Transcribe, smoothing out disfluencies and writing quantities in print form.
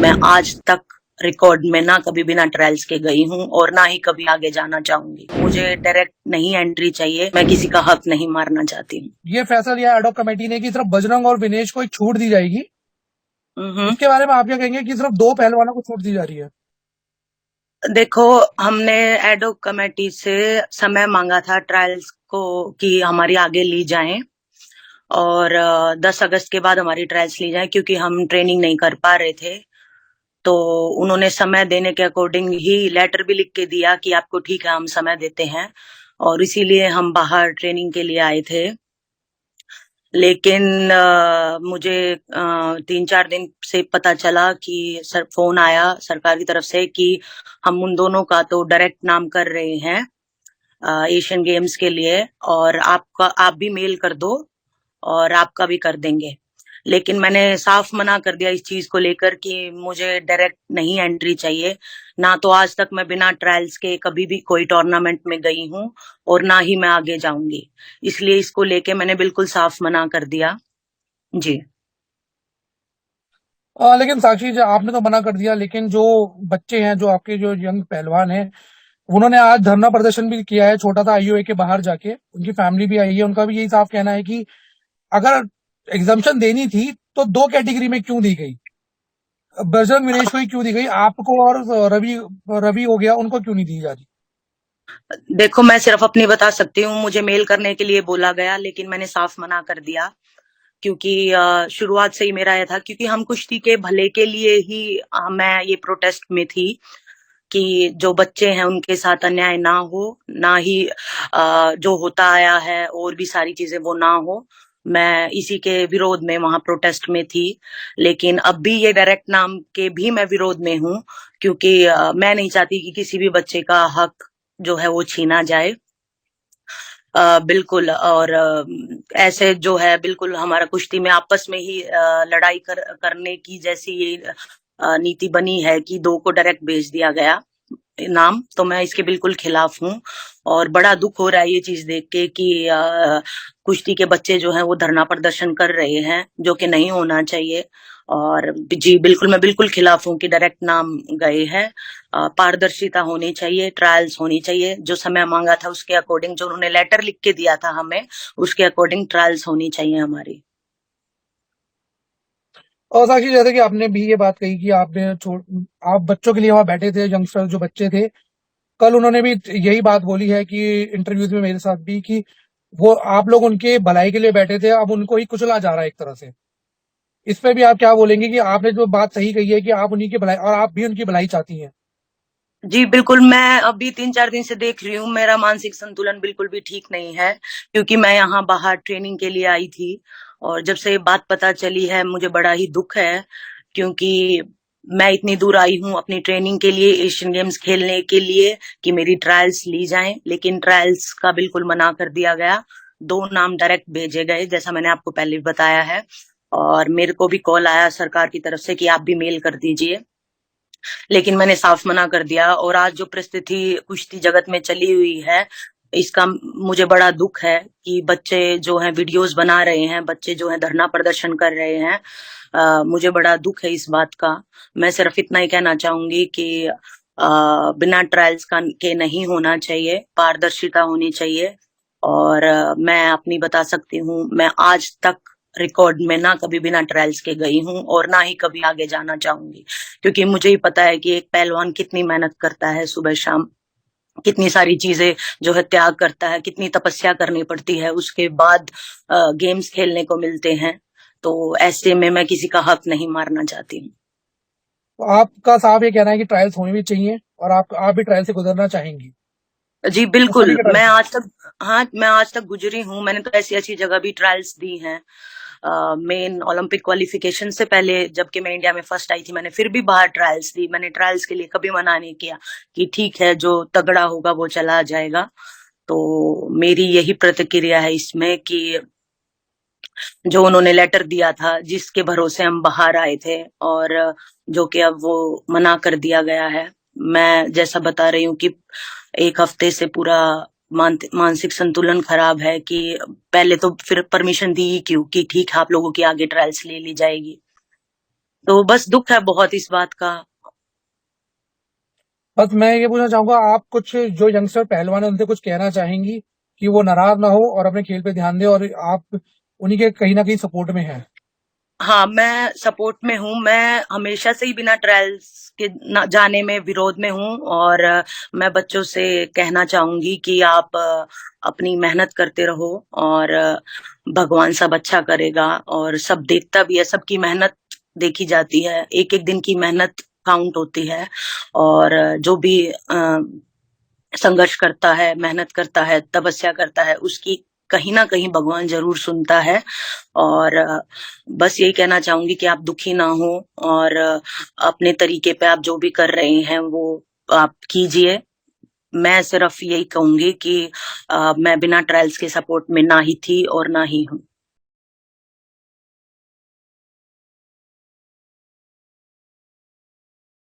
मैं आज तक रिकॉर्ड में ना कभी बिना ट्रायल्स के गई हूँ और ना ही कभी आगे जाना चाहूंगी। मुझे डायरेक्ट नहीं एंट्री चाहिए, मैं किसी का हक नहीं मारना चाहती हूँ। ये फैसला लिया एडॉक कमेटी ने कि सिर्फ बजरंग और विनेश को एक छूट दी जाएगी। हम्म। इसके बारे में आप क्या कहेंगे कि सिर्फ दो पहलवानों को छूट दी जा रही है? देखो, हमने एडोक कमेटी से समय मांगा था ट्रायल्स को कि हमारी आगे ली जाएं और 10 अगस्त के बाद हमारी ट्रायल्स ली जाएं क्योंकि हम ट्रेनिंग नहीं कर पा रहे थे। तो उन्होंने समय देने के अकॉर्डिंग ही लेटर भी लिख के दिया कि आपको ठीक है, हम समय देते हैं, और इसीलिए हम बाहर ट्रेनिंग के लिए आए थे। लेकिन मुझे 3-4 दिन से पता चला कि सर फोन आया सरकार की तरफ से कि हम उन दोनों का तो डायरेक्ट नाम कर रहे हैं एशियन गेम्स के लिए, और आपका आप भी मेल कर दो और आपका भी कर देंगे। लेकिन मैंने साफ मना कर दिया इस चीज को लेकर कि मुझे डायरेक्ट नहीं एंट्री चाहिए। ना तो आज तक मैं बिना ट्रायल्स के कभी भी कोई टूर्नामेंट में गई हूँ और ना ही मैं आगे जाऊंगी। इसलिए इसको लेके मैंने बिल्कुल साफ मना कर दिया। जी। लेकिन साक्षी जी, आपने तो मना कर दिया, लेकिन जो बच्चे हैं, जो आपके जो यंग पहलवान हैं, उन्होंने आज धरना प्रदर्शन भी किया है, छोटा सा आईओए के बाहर जाके। उनकी फैमिली भी आई है, उनका भी यही साफ कहना है कि अगर एग्जाम्पशन देनी थी तो दो कैटेगरी में क्यों दी गई? बजरंग विनेश को ही क्यों दी गई? आपको और रवि रवि हो गया, उनको क्यों नहीं दी जा रही? देखो, मैं सिर्फ अपनी बता सकती हूँ। मुझे मेल करने के लिए बोला गया लेकिन मैंने साफ मना कर दिया क्योंकि शुरुआत से ही मेरा यह था, क्योंकि हम कुश्ती के भले के लिए ही मैं ये प्रोटेस्ट में थी कि जो बच्चे हैं उनके साथ अन्याय ना हो, ना ही जो होता आया है और भी सारी चीजें वो ना हो। मैं इसी के विरोध में वहां प्रोटेस्ट में थी। लेकिन अब भी ये डायरेक्ट नाम के भी मैं विरोध में हूँ क्योंकि मैं नहीं चाहती कि किसी भी बच्चे का हक जो है वो छीना जाए। बिल्कुल। और ऐसे जो है बिल्कुल हमारा कुश्ती में आपस में ही लड़ाई करने की जैसी ये नीति बनी है कि दो को डायरेक्ट भेज दिया गया नाम, तो मैं इसके बिल्कुल खिलाफ हूँ। और बड़ा दुख हो रहा है ये चीज देख के कि कुश्ती के बच्चे जो हैं वो धरना प्रदर्शन कर रहे हैं, जो कि नहीं होना चाहिए। और जी बिल्कुल, मैं बिल्कुल खिलाफ हूँ कि डायरेक्ट नाम गए हैं। पारदर्शिता होनी चाहिए, ट्रायल्स होनी चाहिए। जो समय मांगा था उसके अकॉर्डिंग, जो उन्होंने लेटर लिख के दिया था हमें, उसके अकॉर्डिंग ट्रायल्स होनी चाहिए हमारी। और साक्षी, जैसे कि आपने भी ये बात कही कि आप बच्चों के लिए वहां बैठे थे, यंगस्टर जो बच्चे थे, कल उन्होंने भी यही बात बोली है कि इंटरव्यूज में मेरे साथ भी कि वो आप लोग उनके भलाई के लिए बैठे थे, अब उनको ही कुचला जा रहा है एक तरह से। इस पे भी आप क्या बोलेंगे कि आपने जो बात सही कही है कि आप उन्हीं की भलाई और आप भी उनकी भलाई चाहती हैं? जी बिल्कुल, मैं अभी 3-4 दिन से देख रही हूँ, मेरा मानसिक संतुलन बिल्कुल भी ठीक नहीं है क्योंकि मैं यहाँ बाहर ट्रेनिंग के लिए आई थी। और जब से ये बात पता चली है मुझे बड़ा ही दुख है क्योंकि मैं इतनी दूर आई हूँ अपनी ट्रेनिंग के लिए, एशियन गेम्स खेलने के लिए, कि मेरी ट्रायल्स ली जाएं, लेकिन ट्रायल्स का बिल्कुल मना कर दिया गया। दो नाम डायरेक्ट भेजे गए जैसा मैंने आपको पहले भी बताया है, और मेरे को भी कॉल आया सरकार की तरफ से कि आप भी मेल कर दीजिए, लेकिन मैंने साफ मना कर दिया। और आज जो परिस्थिति कुश्ती जगत में चली हुई है, इसका मुझे बड़ा दुख है कि बच्चे जो हैं वीडियोस बना रहे हैं, बच्चे जो हैं धरना प्रदर्शन कर रहे हैं। मुझे बड़ा दुख है इस बात का। मैं सिर्फ इतना ही कहना चाहूंगी कि बिना ट्रायल्स का के नहीं होना चाहिए, पारदर्शिता होनी चाहिए। और मैं अपनी बता सकती हूँ, मैं आज तक रिकॉर्ड में ना कभी बिना ट्रायल्स के गई हूँ और ना ही कभी आगे जाना चाहूंगी, क्योंकि मुझे ही पता है कि एक पहलवान कितनी मेहनत करता है, सुबह शाम कितनी सारी चीजें जो है त्याग करता है, कितनी तपस्या करनी पड़ती है, उसके बाद गेम्स खेलने को मिलते हैं। तो ऐसे में मैं किसी का हक नहीं मारना चाहती हूँ। तो आपका साफ ये कहना है कि ट्रायल्स होनी भी चाहिए और आप भी ट्रायल से गुजरना चाहेंगी? जी तो बिल्कुल, सभी के ट्रायल मैं से? आज तक, हाँ मैं आज तक गुजरी हूँ। मैंने तो ऐसी ऐसी जगह भी ट्रायल्स दी हैं। मेन ओलंपिक क्वालिफिकेशन से पहले जबकि मैं इंडिया में फर्स्ट आई थी, मैंने फिर भी बाहर ट्रायल्स दी। मैंने ट्रायल्स के लिए कभी मना नहीं किया कि ठीक है, जो तगड़ा होगा वो चला जाएगा। तो मेरी यही प्रतिक्रिया है इसमें कि जो उन्होंने लेटर दिया था जिसके भरोसे हम बाहर आए थे, और जो कि अब वो मना कर दिया गया है। मैं जैसा बता रही हूँ कि एक हफ्ते से पूरा मानसिक संतुलन खराब है कि पहले तो फिर परमिशन दी ही क्यों कि ठीक है आप लोगों की आगे ट्रायल्स ले ली जाएगी। तो बस दुख है बहुत इस बात का। बस मैं ये पूछना चाहूंगा, आप कुछ जो यंगस्टर पहलवान है उनसे कुछ कहना चाहेंगी कि वो नाराज ना हो और अपने खेल पे ध्यान दे, और आप उन्हीं के कहीं ना कहीं सपोर्ट में हैं? हाँ, मैं सपोर्ट में हूँ। मैं हमेशा से ही बिना ट्रायल्स के जाने में विरोध में हूँ, और मैं बच्चों से कहना चाहूंगी कि आप अपनी मेहनत करते रहो, और भगवान सब अच्छा करेगा, और सब देखता भी है, सबकी मेहनत देखी जाती है, एक एक दिन की मेहनत काउंट होती है। और जो भी संघर्ष करता है, मेहनत करता है, तपस्या करता है, उसकी कहीं ना कहीं भगवान जरूर सुनता है। और बस यही कहना चाहूंगी कि आप दुखी ना हो, और अपने तरीके पे आप जो भी कर रहे हैं वो आप कीजिए। मैं सिर्फ यही कहूंगी कि मैं बिना ट्रायल्स के सपोर्ट में ना ही थी और ना ही हूँ।